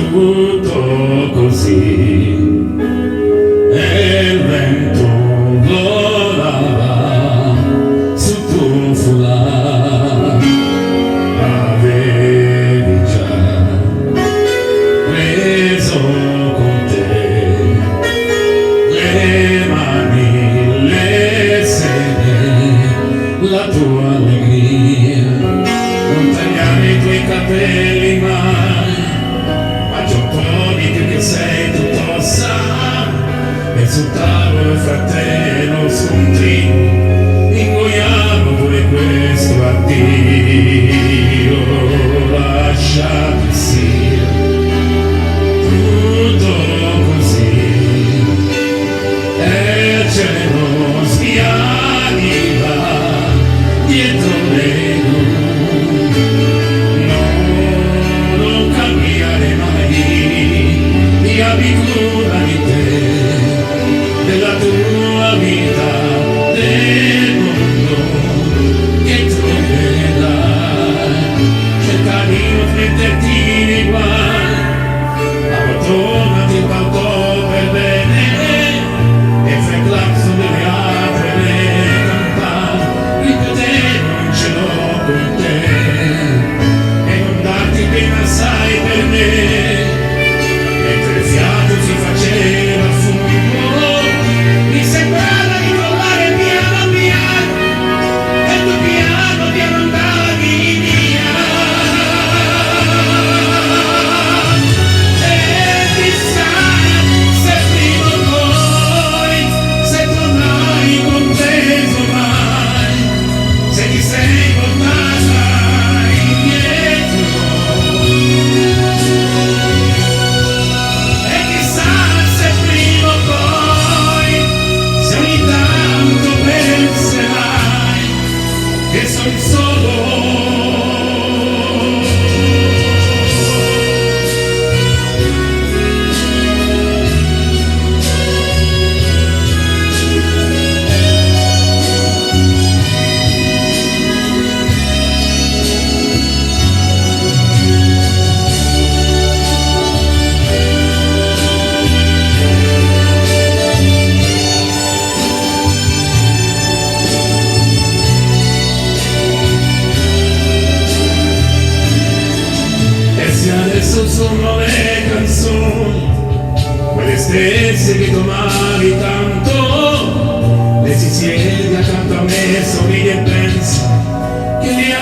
tutto così, e il vento volava su tuo foulard. Avevi già preso con te le mani, le sede, la tua allegria. Non tagliare i tuoi capelli mai, mangia un po' di più che sei tutto sa, e sul tavolo fratello su un trino ingoiamo pure questo addio. Lasciati sia tutto così, e il cielo sbiadiva dietro le abbi cura di te, della tua vita, del mondo che troverai. Cerca di non metterti nei guai, abbandonati quanto per bene e fai clacson delle altre le campane. Io per te non ce l'ho con te e non darti pena sai per me. Si faceva fumo, mi sembrava di trovare piano piano, e tu piano piano andavi via. E chissà se prima o poi, se tornai compreso mai, se ti sei portata indietro. Che sono solo adesso sono le canzoni, quelle stesse che domani tanto, lei si siede accanto a me, sorride e pensa che le